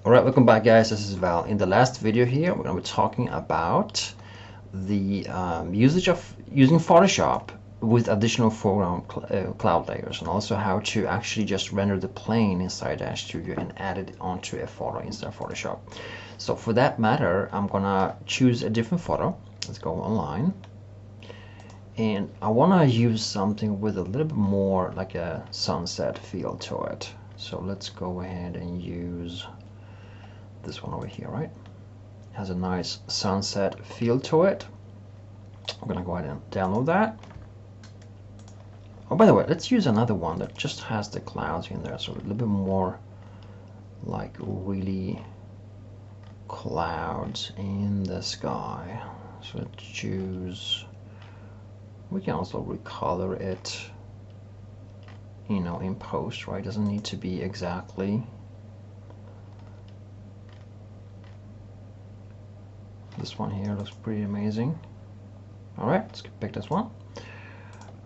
Alright, welcome back guys, this is Val. In the last video here, we're going to be talking about the using Photoshop with additional foreground cloud layers, and also how to actually just render the plane inside Dash Studio and add it onto a photo inside Photoshop. So for that matter, I'm going to choose a different photo. Let's go online. And I want to use something with a little bit more like a sunset feel to it. So let's go ahead and use this one over here, right? Has a nice sunset feel to it. I'm gonna go ahead and download that. Oh, by the way, let's use another one that just has the clouds in there, so a little bit more like really clouds in the sky. So let's choose, we can also recolor it, you know, in post, right? Doesn't need to be exactly. This one here looks pretty amazing. Alright, let's pick this one.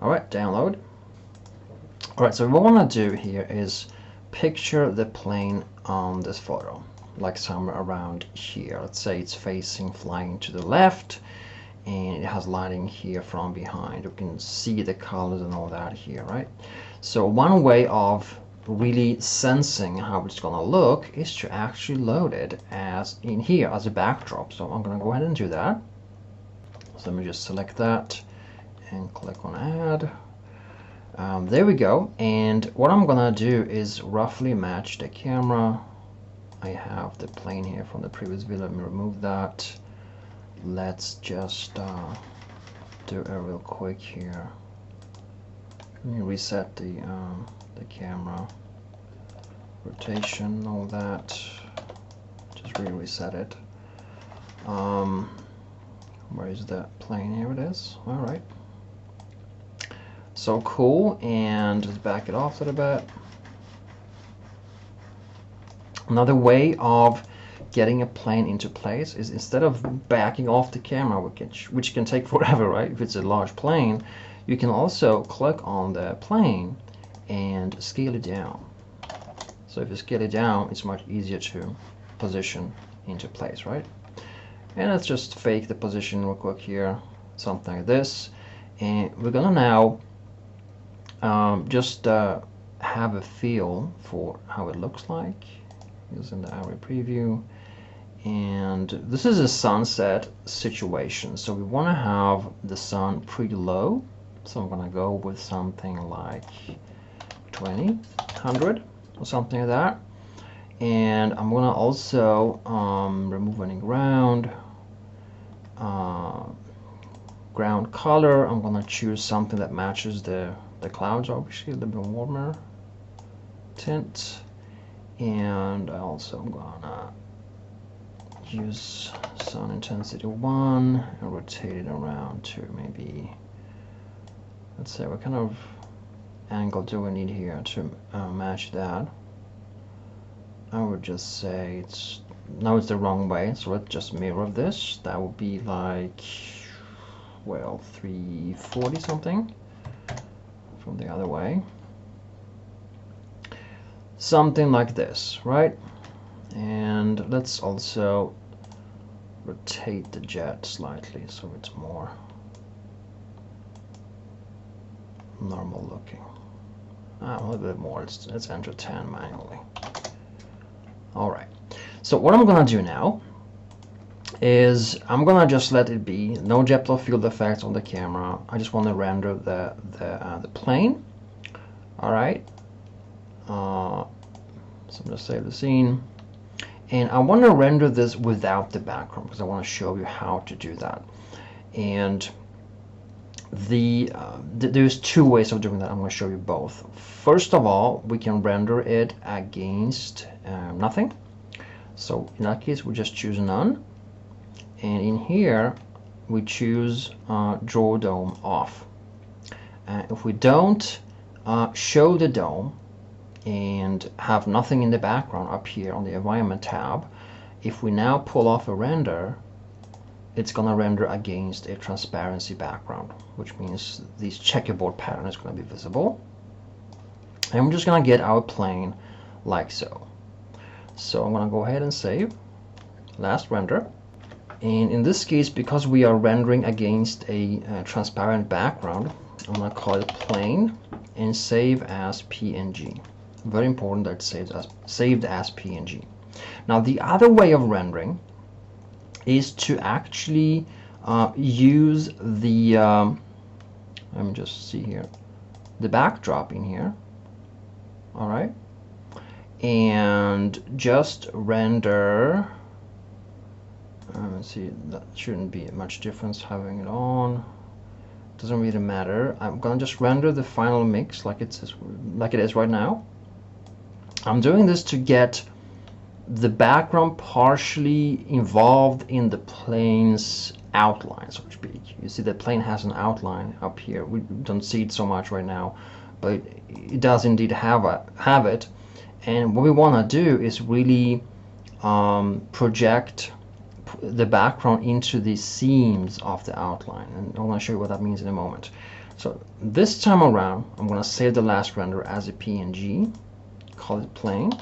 Alright, download. Alright, so what we want to do here is picture the plane on this photo, like somewhere around here. Let's say it's facing, flying to the left, and it has lighting here from behind. You can see the colors and all that here, right? So one way of really sensing how it's gonna look is to actually load it as in here as a backdrop. So I'm gonna go ahead and do that. So let me just select that and click on add. There we go. And what I'm gonna do is roughly match the camera. I have the plane here from the previous video. Let me remove that. Let's just do a real quick here. Let me reset the camera rotation, all that. Just reset it. Where is the plane? Here it is. All right. So cool. And just back it off a little bit. Another way of getting a plane into place is instead of backing off the camera, which can take forever, right? If it's a large plane, you can also click on the plane and scale it down. So if you scale it down, it's much easier to position into place, right? And let's just fake the position real quick here, something like this. And we're gonna now just have a feel for how it looks like using the ARRI preview. And this is a sunset situation, so we want to have the sun pretty low. So I'm gonna go with something like 100 or something like that. And I'm gonna also remove any ground color. I'm gonna choose something that matches the clouds, obviously a little bit warmer tint. And I also am gonna use sun intensity 1 and rotate it around to maybe, let's say, what kind of angle do we need here to match that? I would just say it's the wrong way, so let's just mirror this. That would be like, well, 340 something from the other way. Something like this, right? And let's also rotate the jet slightly so it's more normal looking. A little bit more. Let's enter 10 manually. All right. So what I'm gonna do now is I'm gonna just let it be. No depth of field effects on the camera. I just want to render the plane. All right. So I'm gonna save the scene. And I want to render this without the background because I want to show you how to do that. And there's two ways of doing that. I'm going to show you both. First of all, we can render it against nothing. So in that case, we just choose none. And in here, we choose draw dome off. If we don't show the dome, and have nothing in the background up here on the environment tab, if we now pull off a render, it's gonna render against a transparency background, which means this checkerboard pattern is gonna be visible. And we're just gonna get our plane like so. So I'm gonna go ahead and save last render. And in this case, because we are rendering against a transparent background, I'm gonna call it plane and save as PNG. Very important that it's saved as PNG. Now the other way of rendering is to actually use the let me just see here, the backdrop in here. All right, and just render. Let's see, that shouldn't be much difference having it on. Doesn't really matter. I'm gonna just render the final mix like it is right now. I'm doing this to get the background partially involved in the plane's outline, so to speak. You see the plane has an outline up here. We don't see it so much right now, but it does indeed have it. And what we want to do is really project the background into the seams of the outline, and I'm going to show you what that means in a moment. So this time around, I'm going to save the last render as a PNG, call it plane,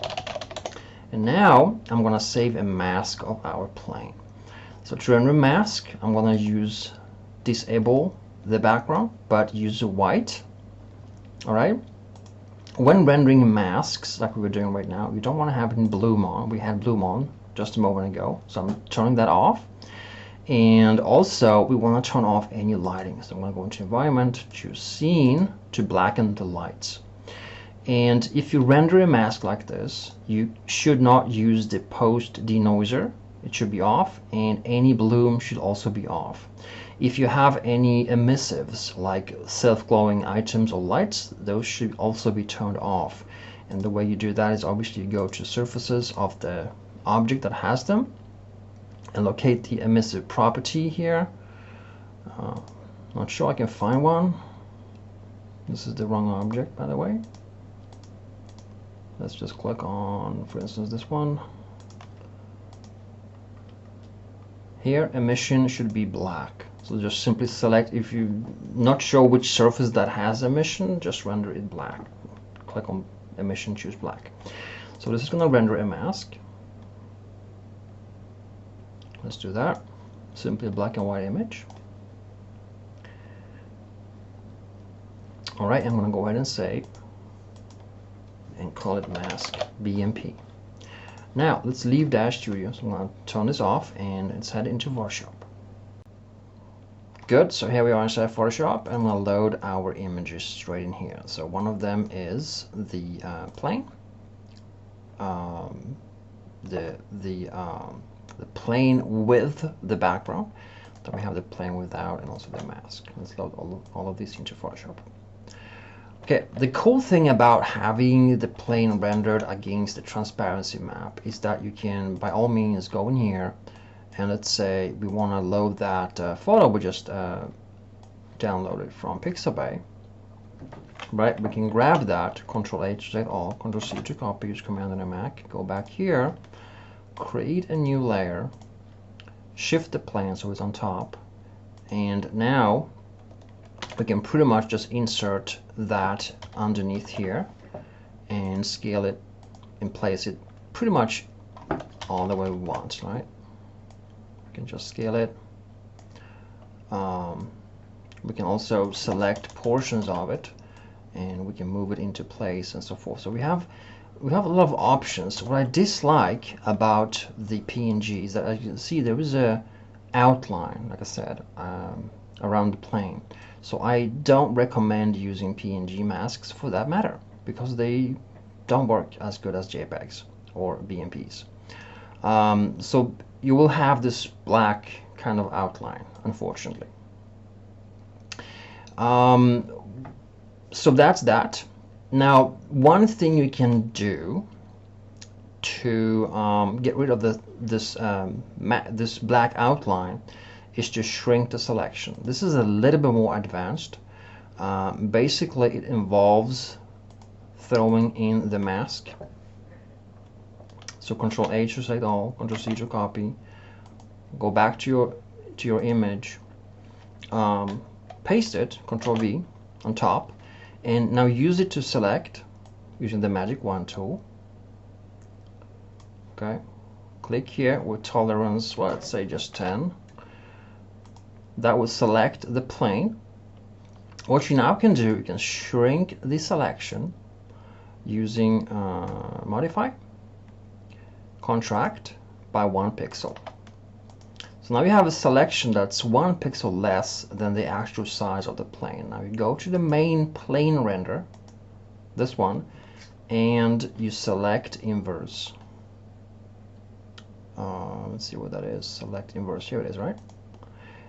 and now I'm going to save a mask of our plane. So to render mask, I'm going to disable the background, but use white. All right. When rendering masks, like we were doing right now, you don't want to have it in bloom on. We had bloom on just a moment ago, so I'm turning that off. And also we want to turn off any lighting, so I'm going to go into environment, choose scene to blacken the lights. And if you render a mask like this, you should not use the post denoiser. It should be off, and any bloom should also be off. If you have any emissives like self-glowing items or lights, those should also be turned off. And the way you do that is obviously you go to surfaces of the object that has them and locate the emissive property here. Not sure I can find one. This is the wrong object, by the way. Let's just click on, for instance, this one. Here, emission should be black. So just simply select, if you're not sure which surface that has emission, just render it black. Click on emission, choose black. So this is going to render a mask. Let's do that. Simply a black and white image. All right, I'm going to go ahead and save and call it mask BMP. Now let's leave Dash Studio. So I'm going to turn this off and let's head into Photoshop. Good, so here we are inside Photoshop, and we'll load our images straight in here. So one of them is the plane, the plane with the background. Then we have the plane without, and also the mask. Let's load all of these into Photoshop. Okay, the cool thing about having the plane rendered against the transparency map is that you can, by all means, go in here and let's say we want to load that photo we just downloaded from Pixabay. Right, we can grab that, Control H to select all, Control C to copy, use Command on a Mac, go back here, create a new layer, shift the plane so it's on top, and now we can pretty much just insert that underneath here and scale it and place it pretty much all the way we want, right? We can just scale it. We can also select portions of it and we can move it into place and so forth. So we have a lot of options. What I dislike about the PNG is that, as you can see, there is a outline, like I said, around the plane. So I don't recommend using PNG masks for that matter, because they don't work as good as JPEGs or BMPs. So you will have this black kind of outline, unfortunately. So that's that. Now, one thing you can do to get rid of this black outline is to shrink the selection. This is a little bit more advanced. Basically, it involves throwing in the mask. So Control H to select all, Control C to copy, go back to your image, paste it, Control V on top, and now use it to select using the Magic Wand tool. Okay, click here with tolerance, well, let's say just 10. That will select the plane. What you now can do, you can shrink the selection using modify, contract by 1 pixel. So now you have a selection that's 1 pixel less than the actual size of the plane. Now you go to the main plane render, this one, and you select inverse. Let's see what that is. Select inverse. Here it is, right?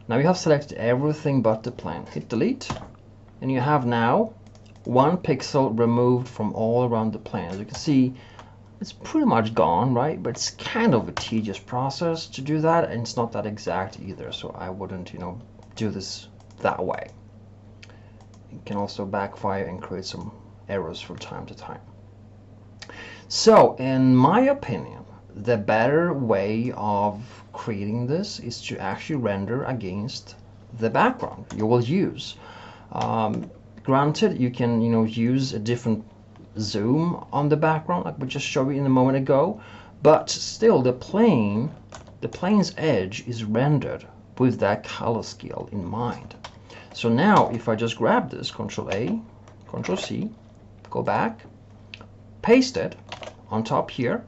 Now you have selected everything but the plane. Hit delete, and you have now 1 pixel removed from all around the plane. As you can see, it's pretty much gone, right? But it's kind of a tedious process to do that, and it's not that exact either, so I wouldn't, do this that way. It can also backfire and create some errors from time to time. So, in my opinion, the better way of creating this is to actually render against the background you will use. Granted, you can, use a different zoom on the background like we just showed you in a moment ago, but still the plane's edge is rendered with that color scale in mind. So now if I just grab this, Control A, Control C, go back, paste it on top here.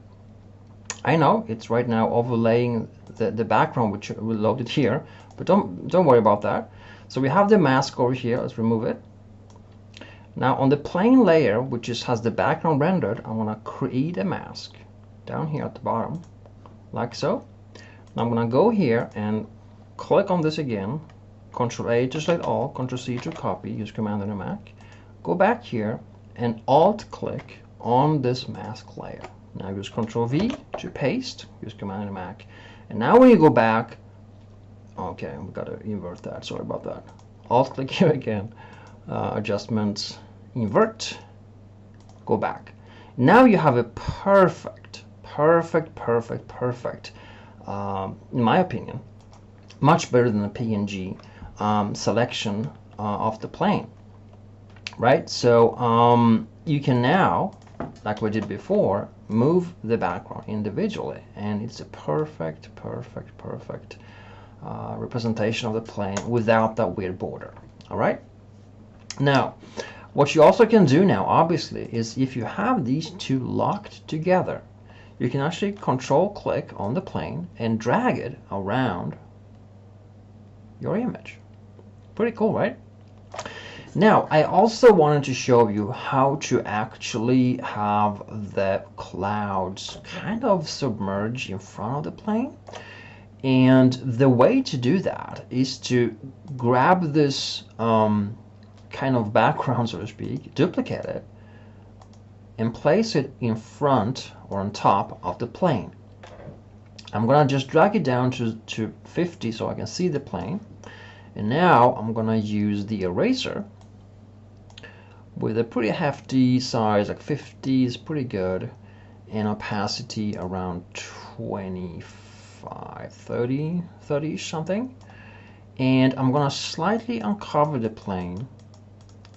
I know it's right now overlaying the background which we loaded here, but don't worry about that. So we have the mask over here. Let's remove it. Now on the plane layer, which just has the background rendered, I want to create a mask down here at the bottom, like so. Now I'm going to go here and click on this again, Control A to select all, Control C to copy, use Command on a Mac. Go back here and Alt click on this mask layer. Now use Control V to paste, use Command on a Mac. And now when you go back, okay, we got to invert that, sorry about that. Alt click here again, adjustments, invert, go back. Now you have a perfect, in my opinion, much better than a PNG selection of the plane, right? So you can now, like we did before, move the background individually, and it's a perfect representation of the plane without that weird border. All right. Now, what you also can do now, obviously, is if you have these two locked together, you can actually control click on the plane and drag it around your image. Pretty cool, right? Now, I also wanted to show you how to actually have the clouds kind of submerge in front of the plane. And the way to do that is to grab this kind of background, so to speak, duplicate it, and place it in front or on top of the plane. I'm gonna just drag it down to 50 so I can see the plane. And now I'm gonna use the eraser with a pretty hefty size, like 50 is pretty good, and opacity around 25, 30-ish something. And I'm gonna slightly uncover the plane,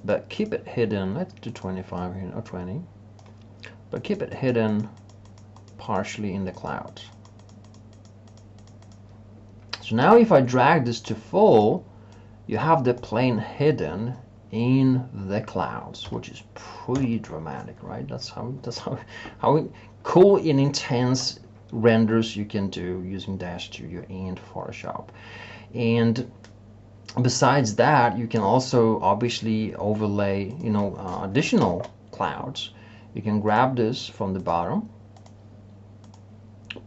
but keep it hidden. Let's do 25 here, or 20, but keep it hidden partially in the clouds. So now if I drag this to full, you have the plane hidden in the clouds, which is pretty dramatic, right? That's how cool and intense renders you can do using Dash Studio and Photoshop. And besides that, you can also obviously overlay, additional clouds. You can grab this from the bottom,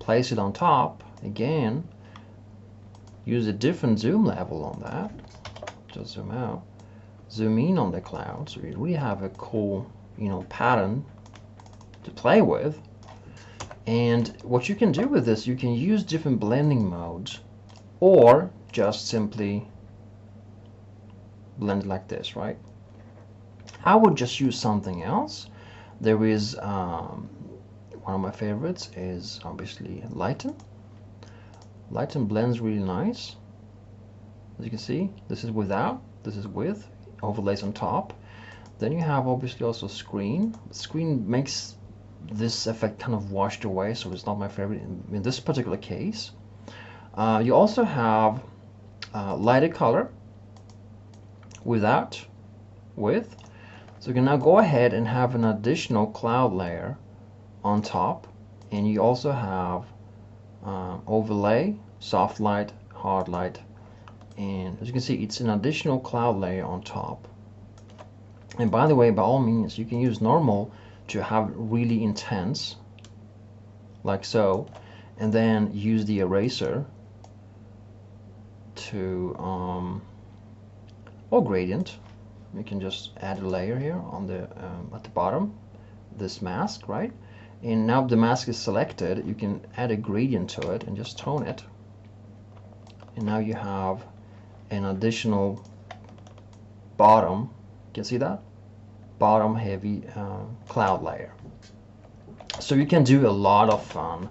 place it on top, again, use a different zoom level on that, just zoom out, zoom in on the cloud, so you really have a cool, pattern to play with. And what you can do with this, you can use different blending modes, or just simply blend like this, right? I would just use something else. There is one of my favorites is obviously Lighten. Lighten blends really nice. As you can see, this is without, this is with, overlays on top. Then you have obviously also Screen. Screen makes this effect kind of washed away, so it's not my favorite in this particular case. You also have lighter color without, with. So you can now go ahead and have an additional cloud layer on top, and you also have overlay, soft light, hard light, and as you can see, it's an additional cloud layer on top. And by the way, by all means, you can use normal to have really intense, like so, and then use the eraser to or gradient. You can just add a layer here on the at the bottom, this mask, right? And now the mask is selected, you can add a gradient to it and just tone it, and now you have an additional bottom. You can see that bottom heavy cloud layer. So you can do a lot of fun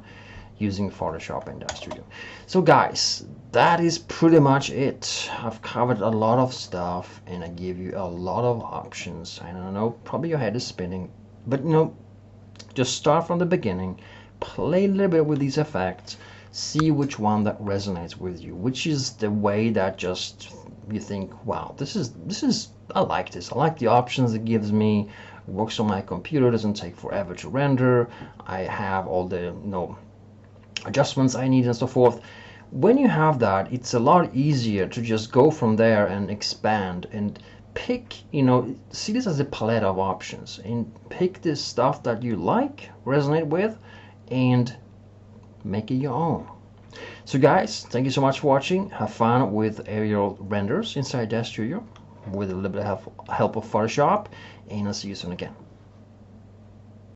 using Photoshop and DAZ Studio. So guys, that is pretty much it. I've covered a lot of stuff and I gave you a lot of options. I don't know, probably your head is spinning, but you know, just start from the beginning, play a little bit with these effects, see which one that resonates with you, which is the way that just you think, wow, this is I like this. I like the options it gives me. It works on my computer, doesn't take forever to render. I have all the adjustments I need and so forth. When you have that, it's a lot easier to just go from there and expand and pick, see this as a palette of options and pick this stuff that you like, resonate with, and make it your own. So guys, thank you so much for watching. Have fun with aerial renders inside DAZ Studio with a little bit of help of Photoshop, and I'll see you soon again.